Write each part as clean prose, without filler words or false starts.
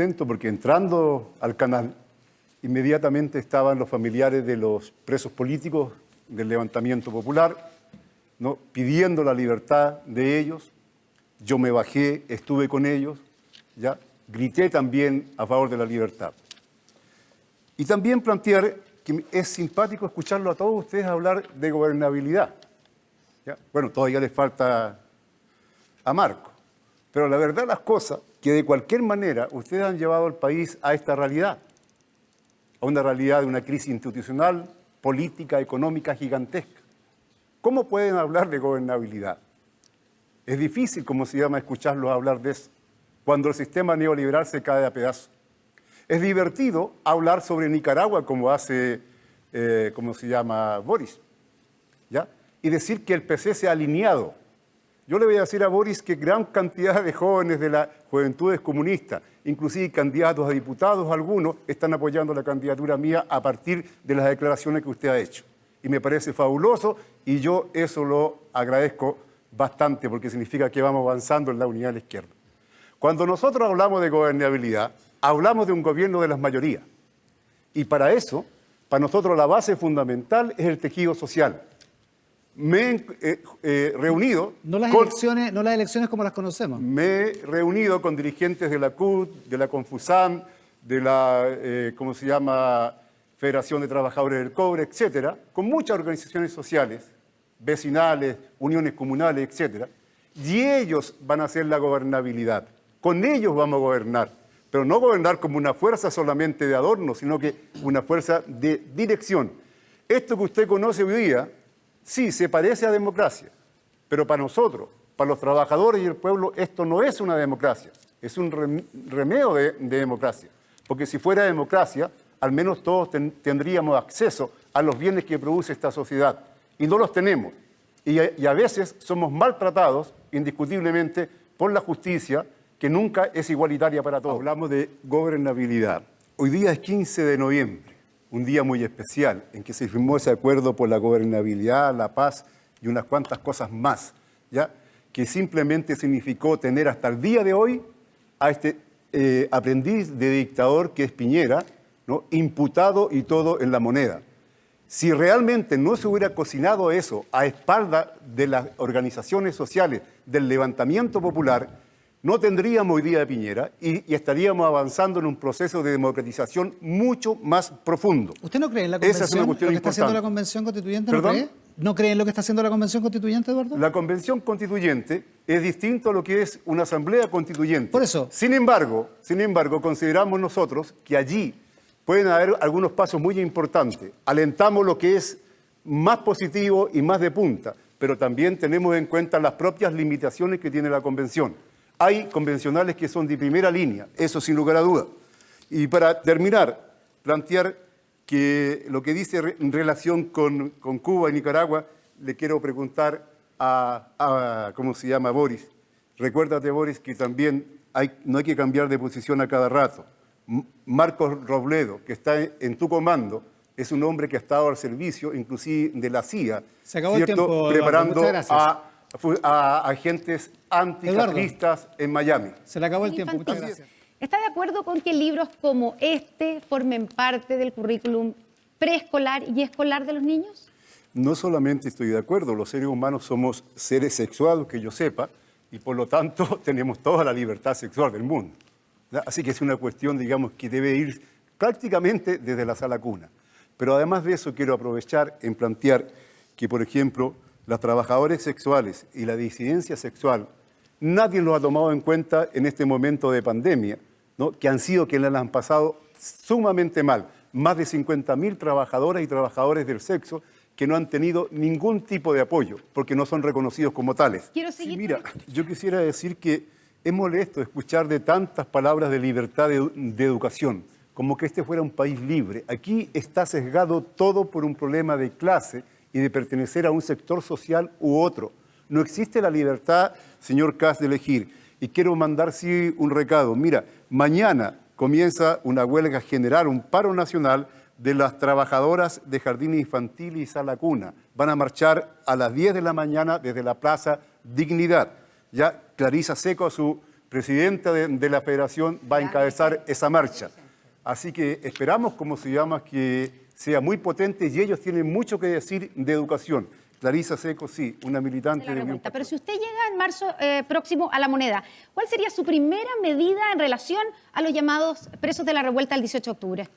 contento porque entrando al canal, inmediatamente estaban los familiares de los presos políticos del levantamiento popular, ¿no?, pidiendo la libertad de ellos. Yo me bajé, estuve con ellos, ¿ya? Grité también a favor de la libertad. Y también plantear que es simpático escucharlo a todos ustedes hablar de gobernabilidad, ¿ya? Bueno, todavía les falta a Marco, pero la verdad las cosas, que de cualquier manera ustedes han llevado al país a esta realidad, a una realidad de una crisis institucional, política, económica gigantesca. ¿Cómo pueden hablar de gobernabilidad? Es difícil, como se llama, escucharlos hablar de eso, cuando el sistema neoliberal se cae a pedazos. Es divertido hablar sobre Nicaragua, como hace, ¿cómo se llama?, Boris, ¿ya? Y decir que el PC se ha alineado. Yo le voy a decir a Boris que gran cantidad de jóvenes de las juventudes comunistas, inclusive candidatos a diputados, algunos, están apoyando la candidatura mía a partir de las declaraciones que usted ha hecho. Y me parece fabuloso y yo eso lo agradezco bastante porque significa que vamos avanzando en la unidad de la izquierda. Cuando nosotros hablamos de gobernabilidad, hablamos de un gobierno de las mayorías. Y para eso, para nosotros la base fundamental es el tejido social. Me he reunido... No las elecciones como las conocemos. Me he reunido con dirigentes de la CUT, de la Confusam, de la, ¿cómo se llama?, Federación de Trabajadores del Cobre, etcétera, con muchas organizaciones sociales, vecinales, uniones comunales, etcétera, y ellos van a hacer la gobernabilidad. Con ellos vamos a gobernar, pero no gobernar como una fuerza solamente de adorno, sino que una fuerza de dirección. Esto que usted conoce hoy día, sí, se parece a democracia, pero para nosotros, para los trabajadores y el pueblo, esto no es una democracia, es un remedio de democracia. Porque si fuera democracia, al menos todos tendríamos acceso a los bienes que produce esta sociedad. Y no los tenemos. Y a veces somos maltratados, indiscutiblemente, por la justicia, que nunca es igualitaria para todos. Hablamos de gobernabilidad. Hoy día es 15 de noviembre, un día muy especial, en que se firmó ese acuerdo por la gobernabilidad, la paz y unas cuantas cosas más, ¿ya?, que simplemente significó tener hasta el día de hoy a este aprendiz de dictador que es Piñera, ¿no?, imputado y todo en la moneda. Si realmente no se hubiera cocinado eso a espalda de las organizaciones sociales del levantamiento popular, no tendríamos hoy día de Piñera y estaríamos avanzando en un proceso de democratización mucho más profundo. ¿Usted no cree en la convención, Esa es una cuestión lo que está haciendo importante. la convención constituyente? ¿No ¿Perdón? cree? ¿No cree en lo que está haciendo la convención constituyente, Eduardo? La convención constituyente es distinto a lo que es una asamblea constituyente. Por eso. Sin embargo, consideramos nosotros que allí pueden haber algunos pasos muy importantes. Alentamos lo que es más positivo y más de punta, pero también tenemos en cuenta las propias limitaciones que tiene la convención. Hay convencionales que son de primera línea, eso sin lugar a duda. Y para terminar, plantear que lo que dice en relación con Cuba y Nicaragua, le quiero preguntar ¿cómo se llama?, Boris. Recuérdate, Boris, que también no hay que cambiar de posición a cada rato. Marcos Robledo, que está en tu comando, es un hombre que ha estado al servicio, inclusive de la CIA, Se acabó el tiempo, preparando Eduardo, a agentes anticastristas en Miami. Se le acabó el tiempo, muchas Fantini, gracias. ¿está de acuerdo con que libros como este formen parte del currículum preescolar y escolar de los niños? No solamente estoy de acuerdo, los seres humanos somos seres sexuados, que yo sepa, y por lo tanto tenemos toda la libertad sexual del mundo. Así que es una cuestión, digamos, que debe ir prácticamente desde la sala cuna. Pero además de eso quiero aprovechar en plantear que, por ejemplo, las trabajadoras sexuales y la disidencia sexual, nadie lo ha tomado en cuenta en este momento de pandemia, ¿no?, que han sido quienes la han pasado sumamente mal. Más de 50.000 trabajadoras y trabajadores del sexo que no han tenido ningún tipo de apoyo, porque no son reconocidos como tales. Quiero seguir. Sí, mira, yo quisiera decir que es molesto escuchar de tantas palabras de libertad de educación, como que este fuera un país libre. Aquí está sesgado todo por un problema de clase y de pertenecer a un sector social u otro. No existe la libertad, señor Kast, de elegir. Y quiero mandar sí un recado. Mira, mañana comienza una huelga general, un paro nacional de las trabajadoras de jardines infantiles y sala cuna. Van a marchar a las 10 de la mañana desde la Plaza Dignidad. Ya Clarisa Seco, su presidenta de la federación, va a encabezar esa marcha. Así que esperamos, como se llama, que sea muy potente y ellos tienen mucho que decir de educación. Clarisa Seco, sí, una militante de Unión Pero si usted llega en marzo próximo a La Moneda, ¿cuál sería su primera medida en relación a los llamados presos de la revuelta del 18 de octubre?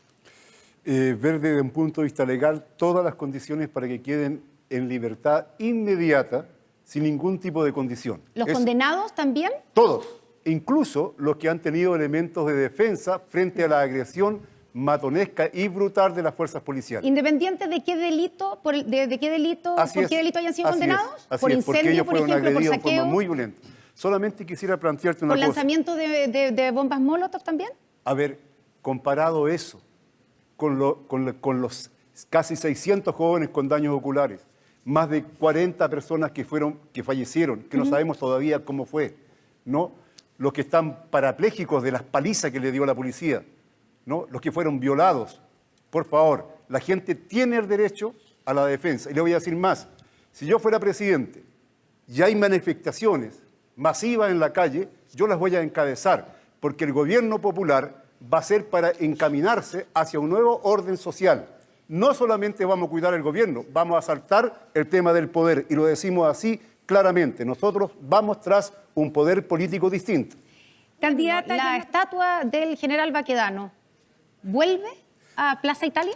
Ver desde un punto de vista legal todas las condiciones para que queden en libertad inmediata, sin ningún tipo de condición. ¿Los condenados también? Todos, incluso los que han tenido elementos de defensa frente a la agresión matonesca y brutal de las fuerzas policiales. ¿Independiente de qué delito, por qué delito hayan sido condenados? Así ¿Por es, porque incendio, ellos por fueron ejemplo, por agredidos de saqueo? forma muy violenta. Solamente quisiera plantearte una ¿Por cosa. lanzamiento de bombas Molotov también? A ver, comparado eso con los casi 600 jóvenes con daños oculares, más de 40 personas que fallecieron, que no sabemos todavía cómo fue, ¿no? Los que están parapléjicos de las palizas que le dio la policía, ¿no? Los que fueron violados. Por favor, la gente tiene el derecho a la defensa. Y le voy a decir más, si yo fuera presidente y hay manifestaciones masivas en la calle, yo las voy a encabezar, porque el gobierno popular va a ser para encaminarse hacia un nuevo orden social. No solamente vamos a cuidar el gobierno, vamos a saltar el tema del poder, y lo decimos así claramente. Nosotros vamos tras un poder político distinto. Candidata, la estatua del general Baquedano, ¿vuelve a Plaza Italia?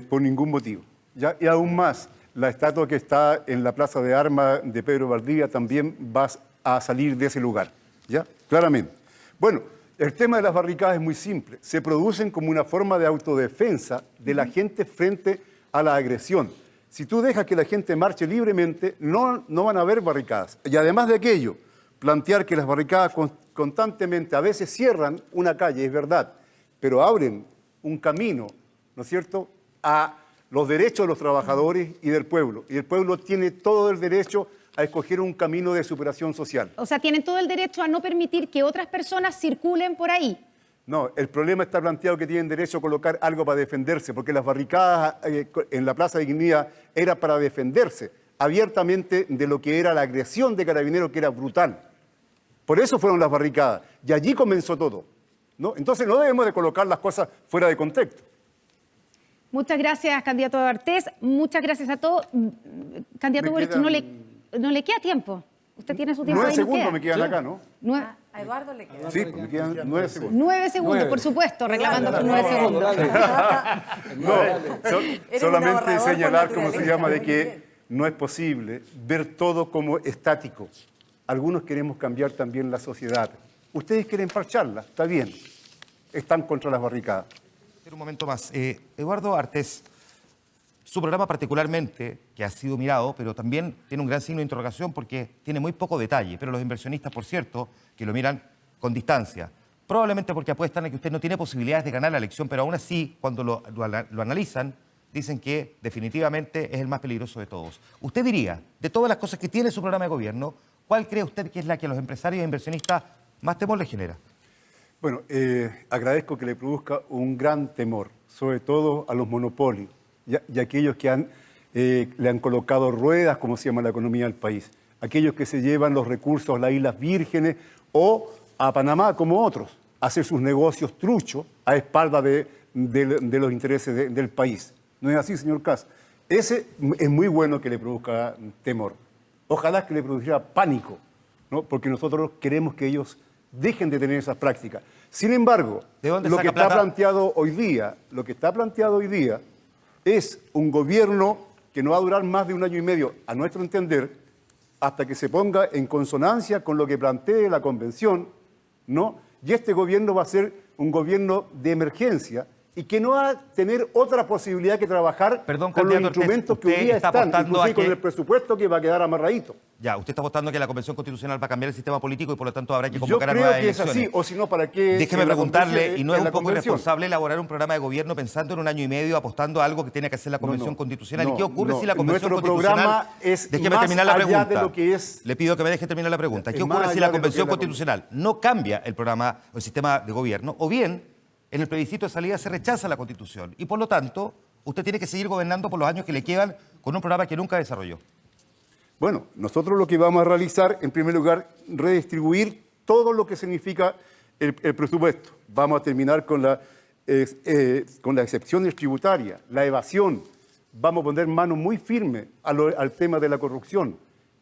Por ningún motivo. ¿Ya? Y aún más, la estatua que está en la Plaza de Armas de Pedro Valdivia también va a salir de ese lugar. ¿Ya? Claramente. Bueno, el tema de las barricadas es muy simple. Se producen como una forma de autodefensa de la gente frente a la agresión. Si tú dejas que la gente marche libremente, no van a haber barricadas. Y además de aquello, plantear que las barricadas constantemente a veces cierran una calle, es verdad, pero abren un camino, ¿no es cierto?, a los derechos de los trabajadores y del pueblo. Y el pueblo tiene todo el derecho a escoger un camino de superación social. O sea, tienen todo el derecho a no permitir que otras personas circulen por ahí. No, el problema está planteado que tienen derecho a colocar algo para defenderse, porque las barricadas en la Plaza de Dignidad era para defenderse abiertamente de lo que era la agresión de Carabineros, que era brutal. Por eso fueron las barricadas, y allí comenzó todo, ¿no? Entonces no debemos de colocar las cosas fuera de contexto. Muchas gracias, candidato D'Artés. Muchas gracias a todos. Candidato Boric, no le queda tiempo. Usted tiene su tiempo. 9 segundos me quedan acá, ¿no? A Eduardo le queda. Sí, me quedan 9 segundos. 9 segundos, por supuesto, reclamando sus 9 segundos. No, solamente señalar, como se llama, de que no es posible ver todo como estático. Algunos queremos cambiar también la sociedad. Ustedes quieren parcharla, está bien. Están contra las barricadas. Un momento más. Eduardo D'Artés, su programa particularmente, que ha sido mirado, pero también tiene un gran signo de interrogación porque tiene muy poco detalle, pero los inversionistas, por cierto, que lo miran con distancia, probablemente porque apuestan a que usted no tiene posibilidades de ganar la elección, pero aún así, cuando lo analizan, dicen que definitivamente es el más peligroso de todos. Usted diría, de todas las cosas que tiene su programa de gobierno, ¿cuál cree usted que es la que a los empresarios e inversionistas más temor les genera? Bueno, agradezco que le produzca un gran temor, sobre todo a los monopolios y aquellos que le han colocado ruedas, como se llama la economía del país, aquellos que se llevan los recursos a las Islas Vírgenes o a Panamá, como otros, a hacer sus negocios truchos a espaldas de los intereses del país. ¿No es así, señor Kast? Ese es muy bueno que le produzca temor. Ojalá que le produjera pánico, ¿no? Porque nosotros queremos que ellos dejen de tener esas prácticas. Sin embargo, lo que está planteado hoy día es un gobierno que no va a durar más de 1 año y medio, a nuestro entender, hasta que se ponga en consonancia con lo que plantee la convención, ¿no? Y este gobierno va a ser un gobierno de emergencia y que no va a tener otra posibilidad que trabajar con los instrumentos que hoy día están, inclusive con el presupuesto que va a quedar amarradito. Ya, usted está apostando que la Convención Constitucional va a cambiar el sistema político y por lo tanto habrá que convocar a nuevas Yo creo que es elecciones. así, o si no, ¿para qué? Déjeme preguntarle, ¿y no es un poco irresponsable elaborar un programa de gobierno pensando en 1 año y medio, apostando a algo que tiene que hacer la Convención Constitucional? ¿Y qué ocurre si la Convención Constitucional... Déjeme terminar la pregunta. De lo que es... Le pido que me deje terminar la pregunta. ¿Qué ocurre si la Convención Constitucional no cambia el programa o el sistema de gobierno? O bien, en el plebiscito de salida se rechaza la Constitución y por lo tanto usted tiene que seguir gobernando por los años que le quedan con un programa que nunca desarrolló. Bueno, nosotros lo que vamos a realizar, en primer lugar, redistribuir todo lo que significa el presupuesto. Vamos a terminar con las excepciones tributarias, la evasión. Vamos a poner mano muy firme al tema de la corrupción.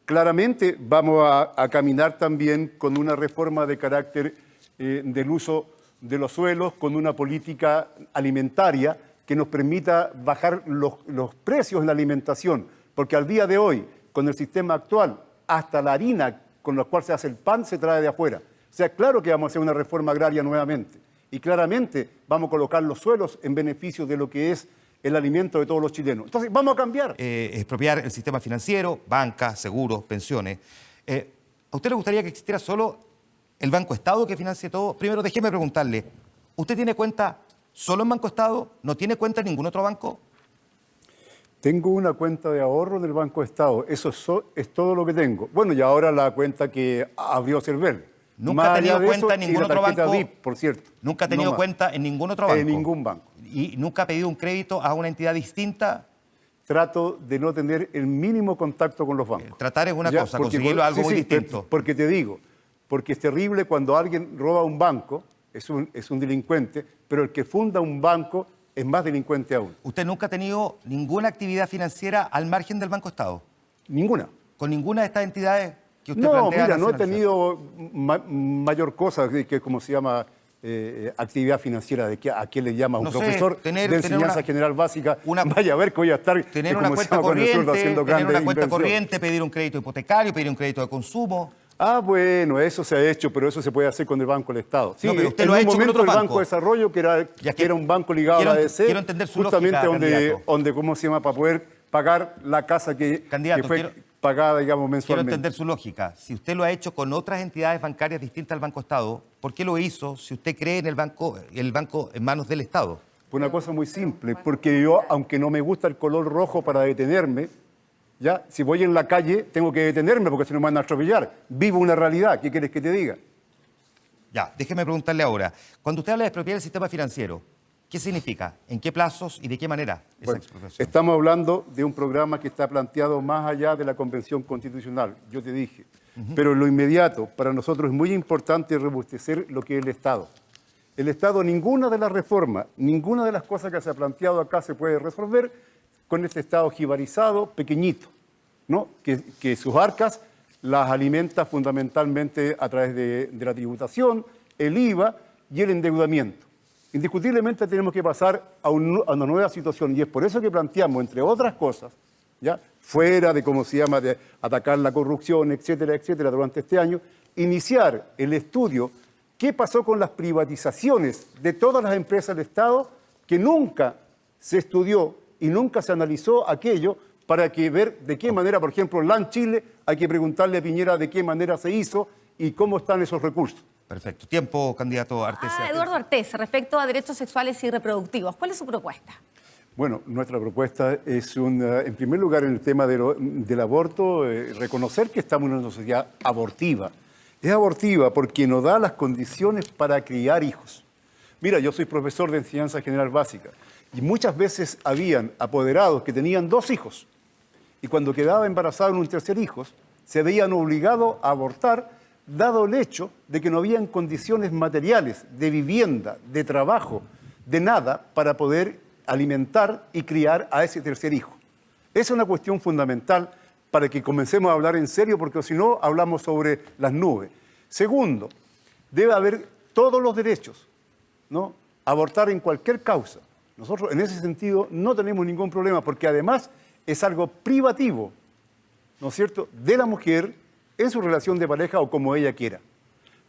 Claramente vamos a caminar también con una reforma de carácter del uso de los suelos, con una política alimentaria que nos permita bajar los precios en la alimentación, porque al día de hoy, con el sistema actual, hasta la harina con la cual se hace el pan se trae de afuera. O sea, claro que vamos a hacer una reforma agraria nuevamente y claramente vamos a colocar los suelos en beneficio de lo que es el alimento de todos los chilenos. Entonces, vamos a cambiar. Expropiar el sistema financiero, banca, seguros, pensiones. ¿A usted le gustaría que existiera solo el Banco Estado que financie todo? Primero, déjeme preguntarle, ¿usted tiene cuenta solo en Banco Estado? ¿No tiene cuenta en ningún otro banco? Tengo una cuenta de ahorro en el Banco Estado. Eso es todo lo que tengo. Bueno, y ahora la cuenta que abrió Cervel. ¿Nunca ha tenido cuenta en ningún otro banco? DIP, por cierto. ¿Nunca ha tenido cuenta en ningún otro banco? En ningún banco. ¿Y nunca ha pedido un crédito a una entidad distinta? Trato de no tener el mínimo contacto con los bancos. Tratar es una cosa, conseguirlo es algo muy distinto. Porque te digo, porque es terrible cuando alguien roba un banco, es un delincuente, pero el que funda un banco es más delincuente aún. ¿Usted nunca ha tenido ninguna actividad financiera al margen del Banco Estado? Ninguna. ¿Con ninguna de estas entidades que usted No, plantea? mira, no he tenido mayor cosa que como se llama actividad financiera, ¿a qué le llama un profesor de enseñanza general básica? Vaya a ver que voy a estar tener una cuenta corriente, pedir un crédito hipotecario, pedir un crédito de consumo. Ah, bueno, eso se ha hecho, pero eso se puede hacer con el Banco del Estado. Sí, no, pero usted lo ha hecho con otro el Banco de Desarrollo, que era un banco ligado a la ADC, quiero entender su justamente lógica, donde, ¿cómo se llama?, para poder pagar la casa que fue pagada, digamos, mensualmente. Quiero entender su lógica. Si usted lo ha hecho con otras entidades bancarias distintas al Banco Estado, ¿por qué lo hizo si usted cree en el banco en manos del Estado? Fue una cosa muy simple, porque yo, aunque no me gusta el color rojo para detenerme, ya, si voy en la calle tengo que detenerme porque si no me van a atropellar. Vivo una realidad, ¿qué quieres que te diga? Ya, déjeme preguntarle ahora. Cuando usted habla de expropiar el sistema financiero, ¿qué significa? ¿En qué plazos y de qué manera esa expropiación? Estamos hablando de un programa que está planteado más allá de la Convención Constitucional, yo te dije. Pero en lo inmediato, para nosotros es muy importante robustecer lo que es el Estado. El Estado, ninguna de las reformas, ninguna de las cosas que se ha planteado acá se puede resolver con este Estado jibarizado, pequeñito, ¿no? Que sus arcas las alimenta fundamentalmente a través de la tributación, el IVA y el endeudamiento. Indiscutiblemente tenemos que pasar a una nueva situación y es por eso que planteamos, entre otras cosas, ya fuera de cómo se llama, de atacar la corrupción, etcétera, etcétera, durante este año, iniciar el estudio qué pasó con las privatizaciones de todas las empresas del Estado, que nunca se estudió y nunca se analizó aquello para que ver de qué manera, por ejemplo, LAN Chile, hay que preguntarle a Piñera de qué manera se hizo y cómo están esos recursos. Perfecto. Tiempo, candidato Artés. Eduardo Artés, respecto a derechos sexuales y reproductivos, ¿cuál es su propuesta? Bueno, nuestra propuesta es, en primer lugar, en el tema del aborto, reconocer que estamos en una sociedad abortiva. Es abortiva porque nos da las condiciones para criar hijos. Mira, yo soy profesor de enseñanza general básica y muchas veces habían apoderados que tenían 2 hijos y cuando quedaba embarazado en un tercer hijo, se veían obligados a abortar, dado el hecho de que no habían condiciones materiales de vivienda, de trabajo, de nada para poder alimentar y criar a ese tercer hijo. Esa es una cuestión fundamental para que comencemos a hablar en serio, porque si no, hablamos sobre las nubes. Segundo, debe haber todos los derechos, ¿no? Abortar en cualquier causa. Nosotros, en ese sentido, no tenemos ningún problema, porque además es algo privativo, ¿no es cierto?, de la mujer en su relación de pareja o como ella quiera.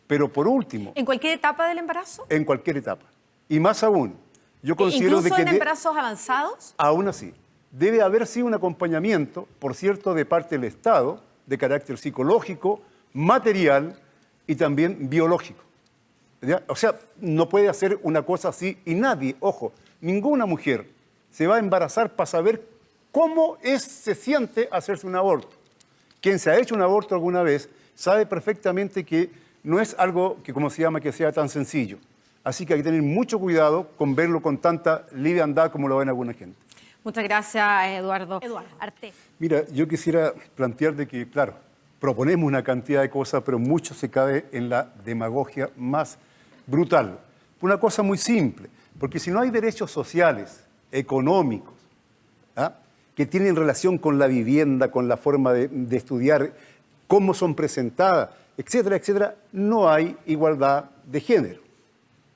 Pero por último... ¿En cualquier etapa del embarazo? En cualquier etapa. Y más aún, yo considero ¿Incluso en embarazos avanzados? Aún así, debe haber sí un acompañamiento, por cierto, de parte del Estado, de carácter psicológico, material y también biológico. ¿Ya? O sea, no puede hacer una cosa así y nadie, ojo, ninguna mujer se va a embarazar para saber cómo se siente hacerse un aborto. Quien se ha hecho un aborto alguna vez sabe perfectamente que no es algo que, como se llama, que sea tan sencillo. Así que hay que tener mucho cuidado con verlo con tanta liviandad como lo ven alguna gente. Muchas gracias, Eduardo Artés. Mira, yo quisiera plantear de que, claro, proponemos una cantidad de cosas, pero mucho se cae en la demagogia más brutal. Una cosa muy simple, porque si no hay derechos sociales, económicos, ¿ah?, que tienen relación con la vivienda, con la forma de estudiar, cómo son presentadas, etcétera, etcétera, no hay igualdad de género.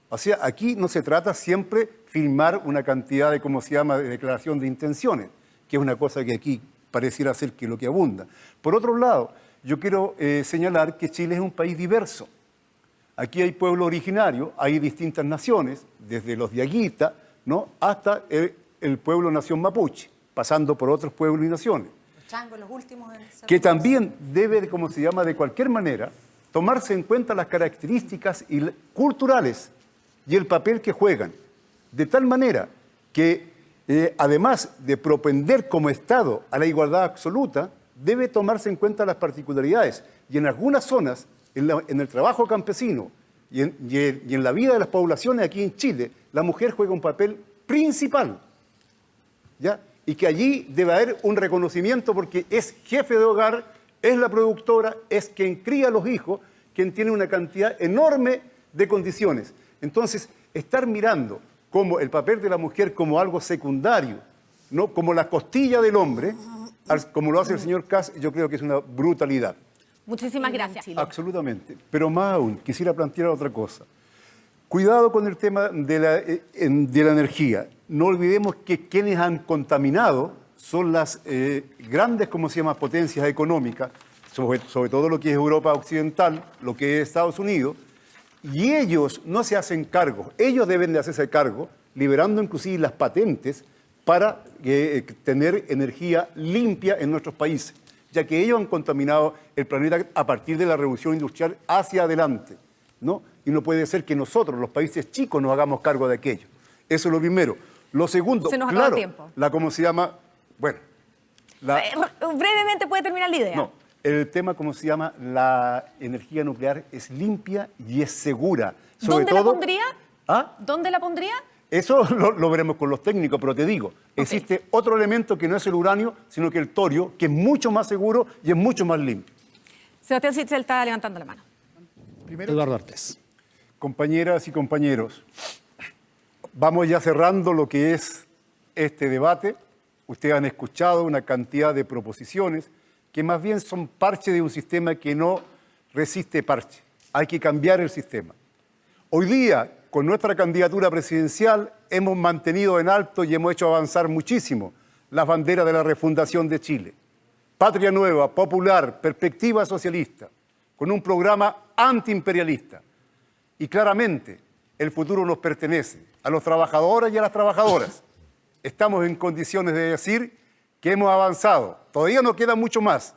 O sea, aquí no se trata siempre filmar una cantidad de, ¿cómo se llama?, de declaración de intenciones, que es una cosa que aquí pareciera ser que lo que abunda. Por otro lado, yo quiero señalar que Chile es un país diverso. Aquí hay pueblo originario, hay distintas naciones, desde los diaguita, ¿no?, hasta el pueblo nación mapuche, pasando por otros pueblos y naciones. Los changos, los últimos en ser Que también debe, ¿cómo se llama?, de cualquier manera, tomarse en cuenta las características culturales y el papel que juegan, de tal manera que, además de propender como Estado a la igualdad absoluta, debe tomarse en cuenta las particularidades. Y en algunas zonas, en el trabajo campesino y en la vida de las poblaciones aquí en Chile, la mujer juega un papel principal, ¿ya? Y que allí debe haber un reconocimiento porque es jefe de hogar, es la productora, es quien cría a los hijos, quien tiene una cantidad enorme de condiciones. Entonces, estar mirando como el papel de la mujer como algo secundario, ¿no?, como la costilla del hombre, como lo hace el señor Kast, yo creo que es una brutalidad. Muchísimas gracias. Absolutamente. Pero más aún, quisiera plantear otra cosa. Cuidado con el tema de la energía. No olvidemos que quienes han contaminado son las grandes, ¿cómo se llama?, potencias económicas, sobre todo lo que es Europa Occidental, lo que es Estados Unidos, y ellos no se hacen cargo. Ellos deben de hacerse cargo, liberando inclusive las patentes para tener energía limpia en nuestros países, ya que ellos han contaminado el planeta a partir de la revolución industrial hacia adelante, ¿no? Y no puede ser que nosotros, los países chicos, nos hagamos cargo de aquello. Eso es lo primero. Lo segundo, Se nos acabó el tiempo. ¿cómo se llama? Bueno, brevemente puede terminar la idea. no, el tema, ¿cómo se llama? La energía nuclear es limpia y es segura. Sobre ¿Dónde la todo, pondría? ¿Ah? ¿Dónde la pondría? Eso lo veremos con los técnicos, pero te digo, existe otro elemento que no es el uranio, sino que el torio, que es mucho más seguro y es mucho más limpio. Sebastián Sichel está levantando la mano. Eduardo Artés. Compañeras y compañeros, vamos ya cerrando lo que es este debate. Ustedes han escuchado una cantidad de proposiciones que más bien son parche de un sistema que no resiste parche. Hay que cambiar el sistema. Hoy día, con nuestra candidatura presidencial, hemos mantenido en alto y hemos hecho avanzar muchísimo las banderas de la refundación de Chile. Patria nueva, popular, perspectiva socialista, con un programa antiimperialista. Y claramente, el futuro nos pertenece a los trabajadores y a las trabajadoras. Estamos en condiciones de decir que hemos avanzado. Todavía nos queda mucho más.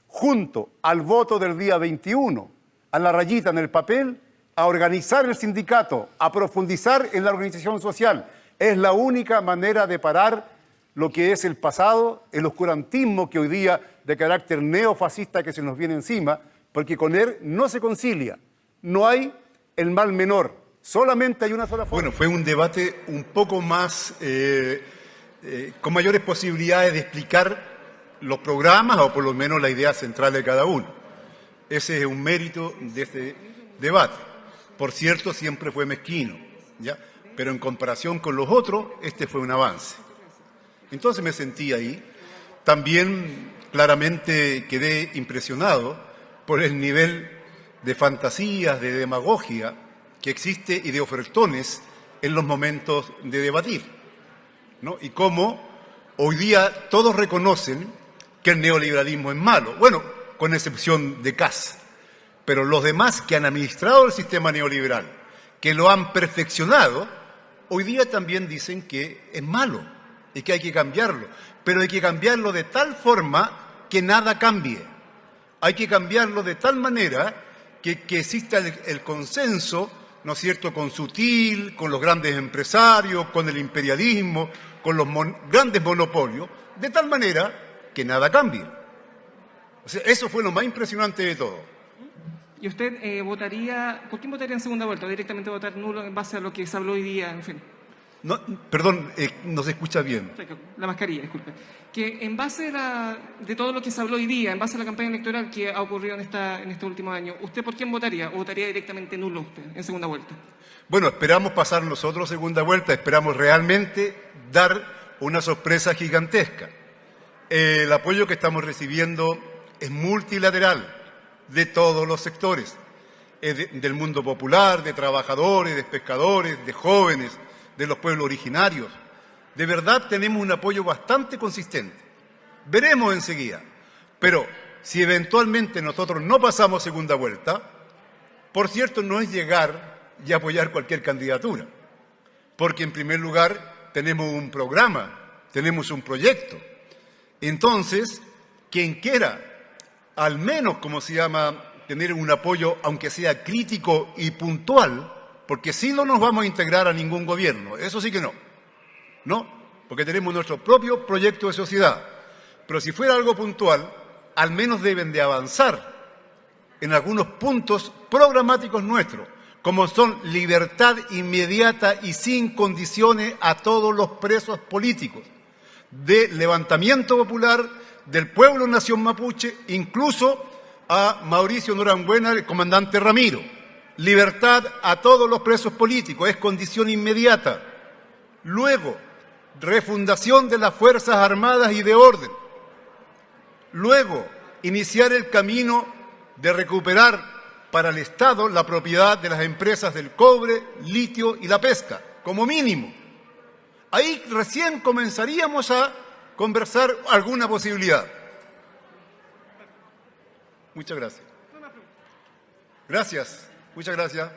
Junto al voto del día 21, a la rayita en el papel, a organizar el sindicato, a profundizar en la organización social. Es la única manera de parar lo que es el pasado, el oscurantismo que hoy día de carácter neofascista que se nos viene encima, porque con él no se concilia. No hay el mal menor, solamente hay una sola forma. Bueno, fue un debate un poco más, con mayores posibilidades de explicar los programas o por lo menos la idea central de cada uno. Ese es un mérito de este debate. Por cierto, siempre fue mezquino, ¿ya? Pero en comparación con los otros, este fue un avance. Entonces me sentí ahí. También claramente quedé impresionado por el nivel de fantasías, de demagogia que existe y de ofertones en los momentos de debatir, ¿no? Y cómo hoy día todos reconocen que el neoliberalismo es malo, bueno, con excepción de Kast. Pero los demás que han administrado el sistema neoliberal, que lo han perfeccionado, hoy día también dicen que es malo y que hay que cambiarlo. Pero hay que cambiarlo de tal forma que nada cambie. Hay que cambiarlo de tal manera que exista el consenso, ¿no es cierto?, con Sutil, con los grandes empresarios, con el imperialismo, con los grandes monopolios, de tal manera que nada cambie. O sea, eso fue lo más impresionante de todo. ¿Y usted votaría, por quién votaría en segunda vuelta? ¿O directamente votar nulo en base a lo que se habló hoy día? En fin. No, perdón, no se escucha bien. La mascarilla, disculpe. Que en base de todo lo que se habló hoy día, en base a la campaña electoral que ha ocurrido en este último año, ¿usted por quién votaría? ¿O votaría directamente nulo usted en segunda vuelta? Bueno, esperamos pasar nosotros segunda vuelta, esperamos realmente dar una sorpresa gigantesca. El apoyo que estamos recibiendo es multilateral de todos los sectores, del mundo popular, de trabajadores, de pescadores, de jóvenes, de los pueblos originarios. De verdad tenemos un apoyo bastante consistente. Veremos enseguida. Pero si eventualmente nosotros no pasamos segunda vuelta, por cierto, no es llegar y apoyar cualquier candidatura. Porque en primer lugar tenemos un programa, tenemos un proyecto. Entonces, quien quiera, al menos, como se llama, tener un apoyo, aunque sea crítico y puntual, porque si no nos vamos a integrar a ningún gobierno, eso sí que no. No, porque tenemos nuestro propio proyecto de sociedad. Pero si fuera algo puntual, al menos deben de avanzar en algunos puntos programáticos nuestros, como son libertad inmediata y sin condiciones a todos los presos políticos, de levantamiento popular, del pueblo nación mapuche, incluso a Mauricio Norambuena, el comandante Ramiro. Libertad a todos los presos políticos, es condición inmediata. Luego, refundación de las Fuerzas Armadas y de orden. Luego, iniciar el camino de recuperar para el Estado la propiedad de las empresas del cobre, litio y la pesca, como mínimo. Ahí recién comenzaríamos a conversar alguna posibilidad. Muchas gracias. Gracias. Muchas gracias.